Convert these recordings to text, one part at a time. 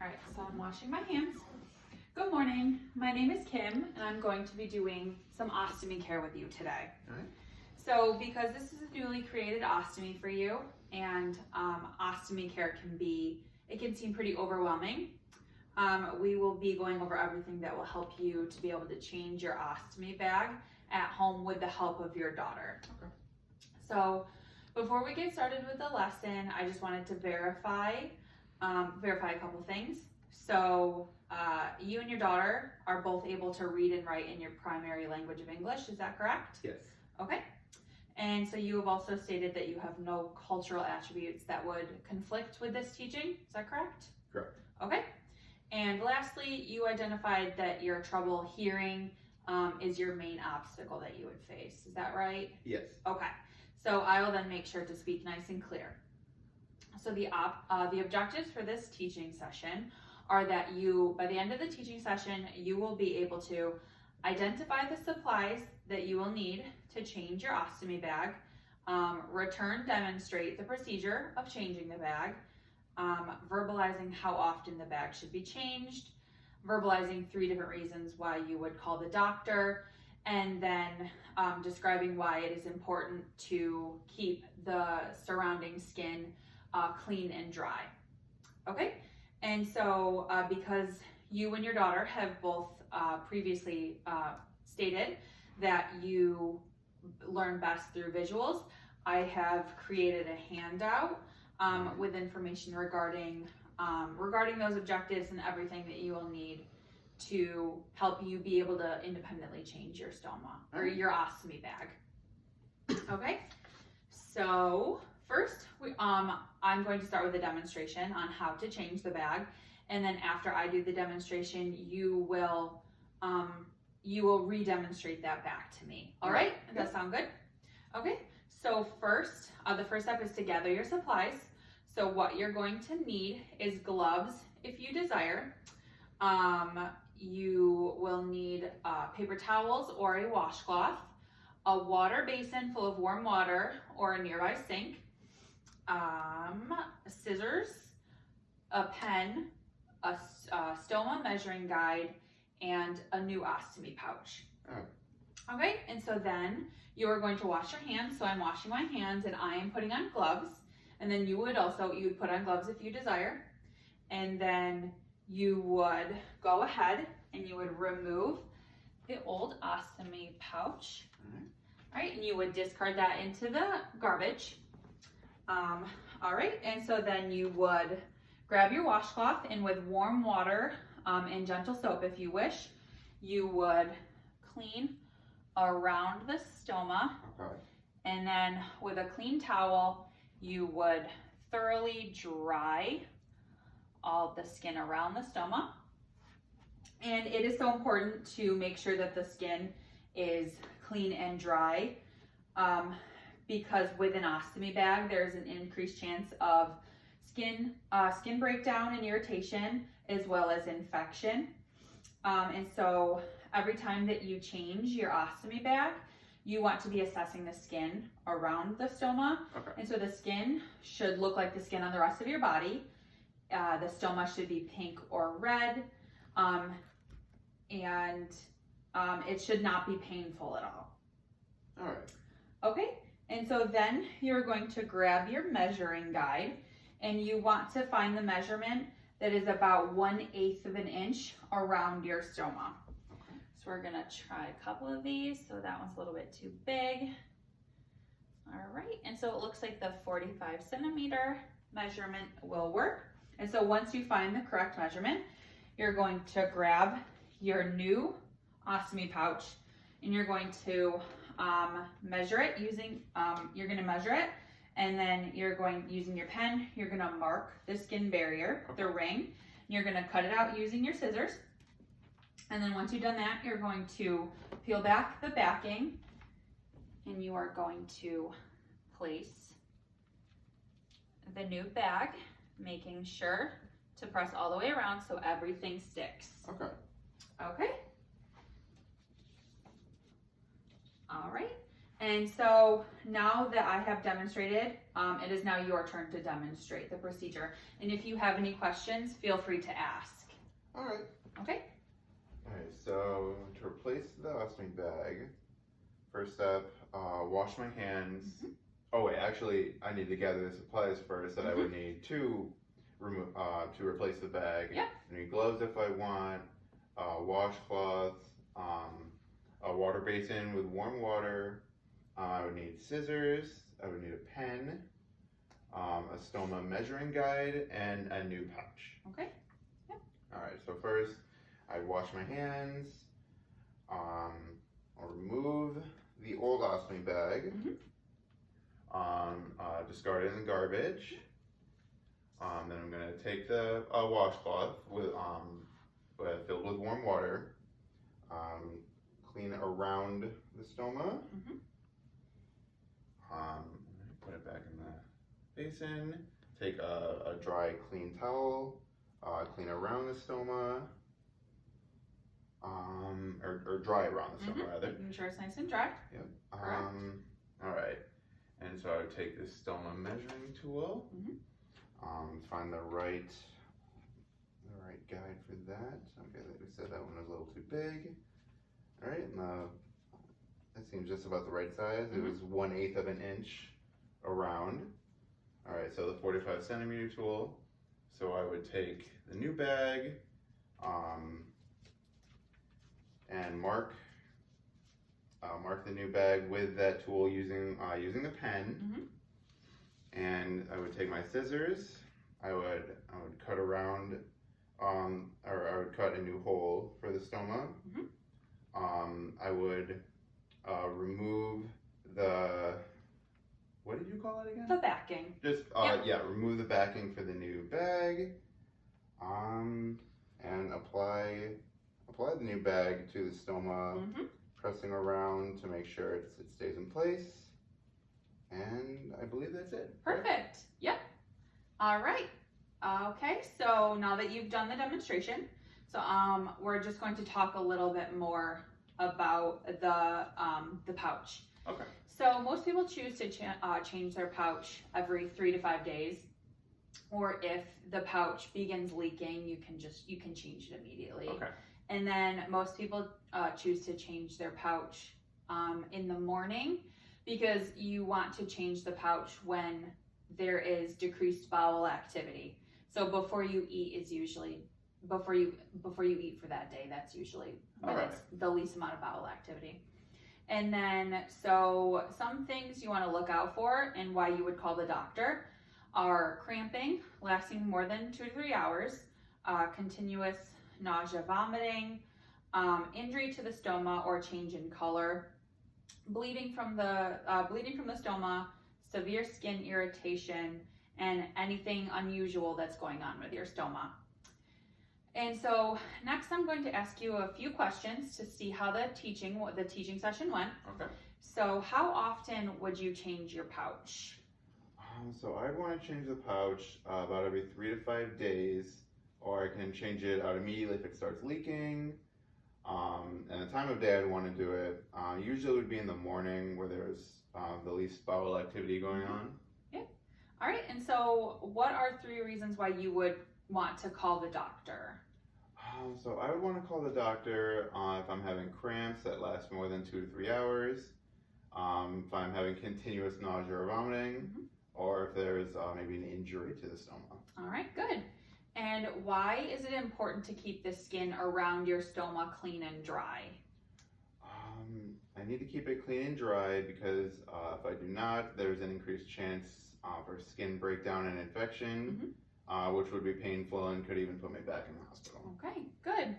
All right, so I'm washing my hands. Good morning, my name is Kim, and I'm going to be doing some ostomy care with you today. All right. So because this is a newly created ostomy for you, and ostomy care can seem pretty overwhelming, we will be going over everything that will help you to be able to change your ostomy bag at home with the help of your daughter. Okay. So before we get started with the lesson, I just wanted to verify a couple things. So you and your daughter are both able to read and write in your primary language of English, is that correct? Yes. Okay. And so you have also stated that you have no cultural attributes that would conflict with this teaching, is that correct? Correct. Okay. And lastly, you identified that your trouble hearing is your main obstacle that you would face, is that right? Yes. Okay. So I will then make sure to speak nice and clear. So the objectives for this teaching session are that by the end of the teaching session, you will be able to identify the supplies that you will need to change your ostomy bag, demonstrate the procedure of changing the bag, verbalizing how often the bag should be changed, verbalizing 3 different reasons why you would call the doctor, and then describing why it is important to keep the surrounding skin clean and dry. Okay, and so because you and your daughter have both previously stated that you learn best through visuals, I have created a handout with information regarding those objectives and everything that you will need to help you be able to independently change your stoma or your ostomy bag. Okay, so first I'm going to start with a demonstration on how to change the bag, and then after I do the demonstration, you will re-demonstrate that back to me. All right? Does that sound good? Okay, so first, the first step is to gather your supplies. So what you're going to need is gloves if you desire. You will need paper towels or a washcloth, a water basin full of warm water or a nearby sink, scissors, a pen, a stoma measuring guide, and a new ostomy pouch. Okay, and so then you are going to wash your hands. So I'm washing my hands and I am putting on gloves. And then you would put on gloves if you desire. And then you would go ahead and you would remove the old ostomy pouch. All right, and you would discard that into the garbage. All right, and so then you would grab your washcloth, and with warm water and gentle soap if you wish, you would clean around the stoma. Okay. And then with a clean towel, you would thoroughly dry all the skin around the stoma. And it is so important to make sure that the skin is clean and dry because with an ostomy bag, there's an increased chance of skin breakdown and irritation, as well as infection. And so every time that you change your ostomy bag, you want to be assessing the skin around the stoma. Okay. And so the skin should look like the skin on the rest of your body. The stoma should be pink or red, and it should not be painful at all. All right. Okay, and so then you're going to grab your measuring guide, and you want to find the measurement that is about 1/8 of an inch around your stoma. Okay. So we're gonna try a couple of these. So that one's a little bit too big. All right, and so it looks like the 45 centimeter measurement will work. And so once you find the correct measurement, you're going to grab your new ostomy pouch, and you're going to measure it using, and then using your pen, you're gonna mark the skin barrier, the ring, and you're gonna cut it out using your scissors. And then once you've done that, you're going to peel back the backing, and you are going to place the new bag, making sure to press all the way around so everything sticks. Okay. Okay. All right. And so now that I have demonstrated, it is now your turn to demonstrate the procedure. And if you have any questions, feel free to ask. All right. Okay? All right, so to replace the ostomy bag, first step, wash my hands. Mhm. Oh wait, actually, I need to gather the supplies first that I would need to remove to replace the bag. Yep. I need gloves if I want, washcloth, a water basin with warm water. I would need scissors. I would need a pen, a stoma measuring guide, and a new pouch. Okay. All right, so first I wash my hands. I'll remove the old ostomy bag. Discard it in the garbage. Then I'm gonna take the washcloth filled with warm water. Clean around the stoma. Put it back in the basin. Take a dry, clean towel. Clean around the stoma. Or dry around the stoma rather. Making sure it's nice and dry. Yep. Correct. All right. And so I would take this stoma measuring tool. Find the right guide for that. Okay, like we said, that one was a little too big. All right, and that seems just about the right size. It was 1/8 of an inch around. All right, so the 45 centimeter tool. So I would take the new bag and mark the new bag with that tool using the pen. And I would take my scissors. I would cut around, or I would cut a new hole for the stoma. I would remove the, what did you call it again? The backing. Just remove the backing for the new bag, and apply the new bag to the stoma, pressing around to make sure it stays in place. And I believe that's it. Perfect. Yep. All right. Okay, so now that you've done the demonstration, so we're just going to talk a little bit more about the pouch. Okay. So most people choose to change their pouch every 3 to 5 days, or if the pouch begins leaking, you can change it immediately. Okay. And then most people choose to change their pouch in the morning, because you want to change the pouch when there is decreased bowel activity. So before you eat is usually before you eat for that day. That's usually when it's the least amount of bowel activity. And then so some things you want to look out for and why you would call the doctor are cramping lasting more than 2 to 3 hours, continuous nausea, vomiting, injury to the stoma or change in color, bleeding from the stoma, severe skin irritation, and anything unusual that's going on with your stoma. And so next I'm going to ask you a few questions to see how the teaching session went. Okay. So how often would you change your pouch? So I'd want to change the pouch about every 3 to 5 days, or I can change it out immediately if it starts leaking. And the time of day I'd want to do it usually would be in the morning where there's the least bowel activity going on. Yeah. All right. And so what are 3 reasons why you would want to call the doctor? So I would want to call the doctor if I'm having cramps that last more than 2 to 3 hours, if I'm having continuous nausea or vomiting, or if there's maybe an injury to the stoma. All right, good. And why is it important to keep the skin around your stoma clean and dry? I need to keep it clean and dry because if I do not, there's an increased chance for skin breakdown and infection, which would be painful and could even put me back in the hospital. Okay, good.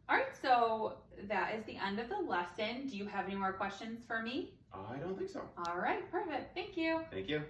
All right, so that is the end of the lesson. Do you have any more questions for me? I don't think so. All right, perfect. Thank you. Thank you.